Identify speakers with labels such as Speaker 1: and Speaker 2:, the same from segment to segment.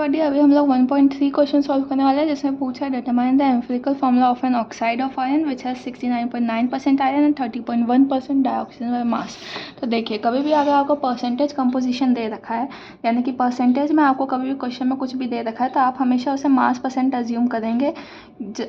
Speaker 1: Everybody, अभी हम लोग 1.3 क्वेश्चन सॉल्व करने वाले हैं जिसमें पूछा है determine the empirical formula of an oxide of iron which has 69.9% iron and 30.1% dioxygen by mass. तो देखिए, कभी भी अगर आपको परसेंटेज कंपोजिशन दे रखा है, यानी कि परसेंटेज में आपको कभी भी क्वेश्चन में कुछ भी दे रखा है, तो आप हमेशा उसे मास परसेंट अज्यूम करेंगे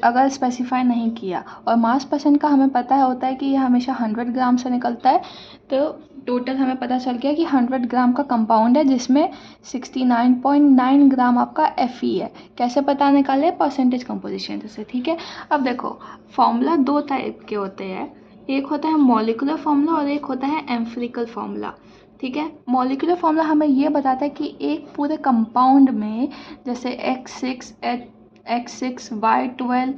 Speaker 1: अगर स्पेसिफाई नहीं किया। और मास परसेंट का हमें पता है होता है कि ये हमेशा 100 ग्राम से निकलता है। तो टोटल हमें पता चल गया कि 100 ग्राम का कंपाउंड है जिसमें 69.9 ग्राम आपका Fe है। कैसे पता निकाले? परसेंटेज कंपोजिशन से। ठीक है, अब देखो, फॉर्मूला दो टाइप के होते हैं, एक होता है मॉलिक्यूलर फार्मूला और एक होता है एम्फिरिकल फार्मूला। ठीक है, मॉलिक्यूलर फार्मूला हमें ये बताता है कि एक पूरे कंपाउंड में जैसे X6 Y12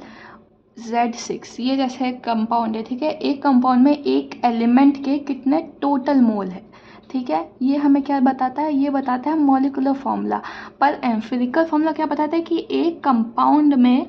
Speaker 1: Z6 ये जैसे कंपाउंड है। ठीक है, एक कंपाउंड में एक एलिमेंट के कितने टोटल मोल है। ठीक है, ये हमें क्या बताता है? ये बताता है मॉलिक्यूलर फार्मूला। पर एम्फिरिकल फार्मूला क्या बताता है कि एक कंपाउंड में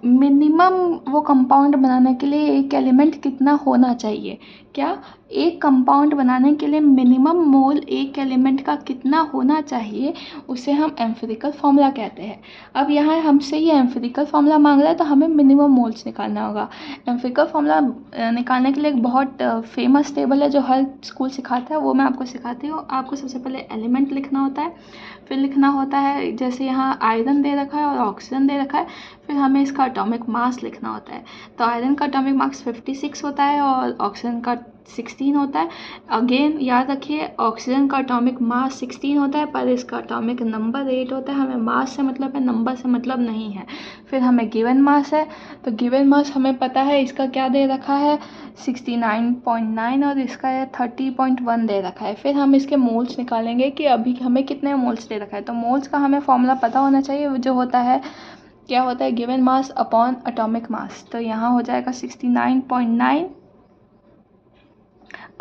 Speaker 1: मिनिमम वो कंपाउंड बनाने के लिए एक एलिमेंट कितना होना चाहिए। क्या? एक कंपाउंड बनाने के लिए मिनिमम मोल एक एलिमेंट का कितना होना चाहिए, उसे हम एम्फिरिकल फार्मूला कहते हैं। अब यहाँ हमसे ये एम्फिरिकल फार्मूला मांग रहा है तो हमें मिनिमम मोल्स निकालना होगा। एम्फिरिकल फार्मूला निकालने के लिए एक बहुत फेमस टेबल है जो हर स्कूल सिखाता है, वो मैं आपको सिखाती हूँ। आपको सबसे पहले एलिमेंट लिखना होता है, फिर लिखना होता है जैसे यहाँ आयरन दे रखा है और ऑक्सीजन दे रखा है, फिर हमें इसका एटॉमिक मास लिखना होता है। तो आयरन का एटॉमिक मास 56 होता है और ऑक्सीजन का 16 होता है। अगेन याद रखिए, ऑक्सीजन का एटॉमिक मास 16 होता है पर इसका एटॉमिक नंबर 8 होता है। हमें मास से मतलब है, नंबर से मतलब नहीं है। फिर हमें गिवन मास है, तो गिवन मास हमें पता है इसका क्या दे रखा है, 69.9 और इसका है 30.1 दे रखा है। फिर हम इसके मोल्स निकालेंगे कि अभी हमें कितने मोल्स दे रखा है। तो मोल्स का हमें फॉर्मूला पता होना चाहिए, जो होता है, क्या होता है, given mass upon atomic mass. तो यहाँ हो जाएगा 69.9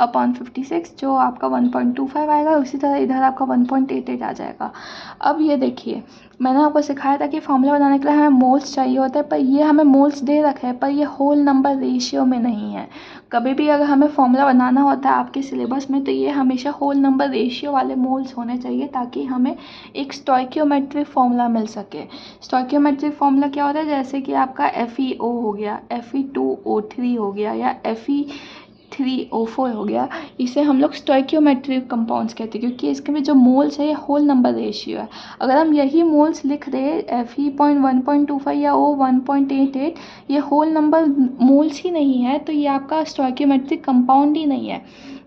Speaker 1: अपॉन 56 जो आपका 1.25 आएगा। उसी तरह इधर आपका 1.88 आ जाएगा। अब ये देखिए, मैंने आपको सिखाया था कि फॉर्मूला बनाने के लिए हमें मोल्स चाहिए होता है, पर ये हमें मोल्स दे रखे हैं पर ये होल नंबर रेशियो में नहीं है। कभी भी अगर हमें फॉर्मूला बनाना होता है आपके सिलेबस में, तो ये हमेशा होल नंबर रेशियो वाले मोल्स होने चाहिए ताकि हमें एक स्टोइकियोमेट्रिक फॉर्मूला मिल सके। स्टोइकियोमेट्रिक फॉर्मूला क्या होता है? जैसे कि आपका FeO हो गया, Fe2O3 हो गया या Fe3O4 हो गया, इसे हम लोग स्टोइकियोमेट्रिक कंपाउंड्स कहते हैं क्योंकि इसके में जो मोल्स है ये होल नंबर रेशियो है। अगर हम यही मोल्स लिख रहे Fe.1.25 या O1.88, ये होल नंबर मोल्स ही नहीं है, तो ये आपका स्टोइकियोमेट्रिक कंपाउंड ही नहीं है।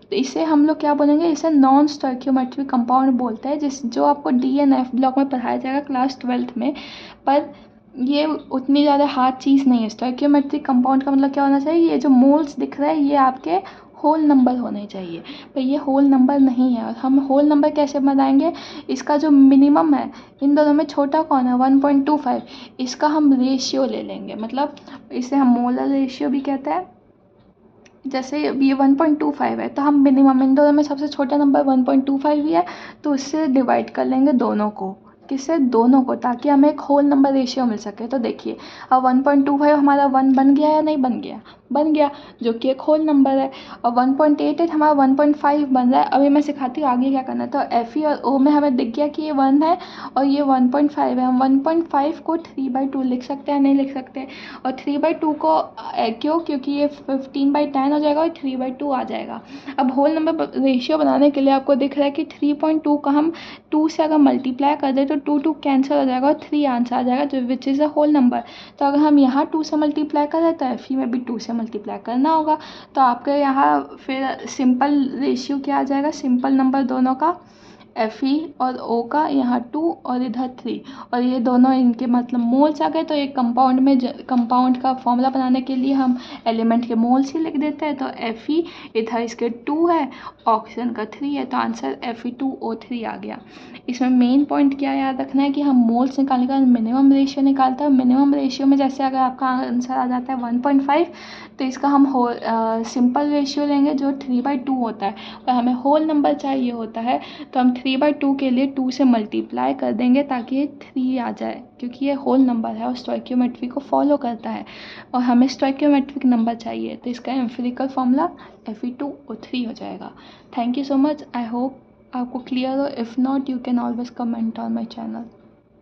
Speaker 1: तो इसे हम लोग क्या बोलेंगे? इसे नॉन स्टोइकियोमेट्रिक कंपाउंड बोलते हैं, जो आपको DNF ब्लॉक में पढ़ाया जाएगा क्लास 12th में। पर ये उतनी ज़्यादा हार्ड चीज़ नहीं है। स्टोइकियोमेट्रिक कंपाउंड का मतलब क्या होना चाहिए? ये जो मोल्स दिख रहा है ये आपके होल नंबर होने चाहिए, पर ये होल नंबर नहीं है। और हम होल नंबर कैसे बनाएंगे? इसका जो मिनिमम है, इन दोनों में छोटा कौन है? 1.25। इसका हम रेशियो ले लेंगे, मतलब इसे हम मोलर रेशियो भी कहते हैं। जैसे ये 1.25 है तो हम मिनिमम, इन दोनों में सबसे छोटा नंबर 1.25 ही है, तो उससे डिवाइड कर लेंगे दोनों को। किससे? दोनों को, ताकि हमें एक होल नंबर रेशियो मिल सके। तो देखिए, अब 1.25 हमारा 1 बन गया या नहीं बन गया? बन गया, जो कि एक होल नंबर है। और 1.88 हमारा 1.5 बन रहा है। अभी मैं सिखाती हूँ आगे क्या करना है। तो Fe और O में हमें दिख गया कि ये 1 है और ये 1.5 है। हम 1.5 को 3/2 लिख सकते हैं, नहीं लिख सकते? और 3/2 को क्यों? क्योंकि ये 15/10 हो जाएगा और 3/2 आ जाएगा। अब होल नंबर रेशियो बनाने के लिए आपको दिख रहा है कि 3.2 का हम 2 से अगर मल्टीप्लाई कर दें तो 2 कैंसिल हो जाएगा और 3 आंसर आ जाएगा, जो which is a whole number. तो अगर हम यहाँ 2 से मल्टीप्लाई करें तो Fe में भी 2 से मल्टीप्लाई करना होगा। तो आपके यहाँ फिर सिंपल रेशियो क्या आ जाएगा? सिंपल नंबर दोनों का, Fe और O का यहाँ 2 और इधर 3, और ये दोनों इनके मतलब मोल्स आ गए। तो एक कंपाउंड में कंपाउंड का फॉर्मूला बनाने के लिए हम एलिमेंट के मोल्स ही लिख देते हैं। तो Fe इधर इसके 2 है, ऑक्सीजन का 3 है, तो आंसर Fe2O3 आ गया। इसमें मेन पॉइंट क्या याद रखना है कि हम मोल्स निकालने का मिनिमम रेशियो निकालते हैं। मिनिमम रेशियो में जैसे अगर आपका आंसर आ जाता है 1.5, तो इसका हम सिंपल रेशियो लेंगे जो 3/2 होता है। और हमें होल नंबर चाहिए होता है, तो हम 3/2 के लिए 2 से मल्टीप्लाई कर देंगे ताकि ये 3 आ जाए, क्योंकि ये होल नंबर है और स्टोइकियोमेट्री को फॉलो करता है और हमें स्टोइकियोमेट्रिक नंबर चाहिए। तो इसका एम्फिरिकल फॉर्मूला Fe2O3 हो जाएगा। Thank you so much. I hope आपको क्लियर हो। If not, you can always comment on my channel.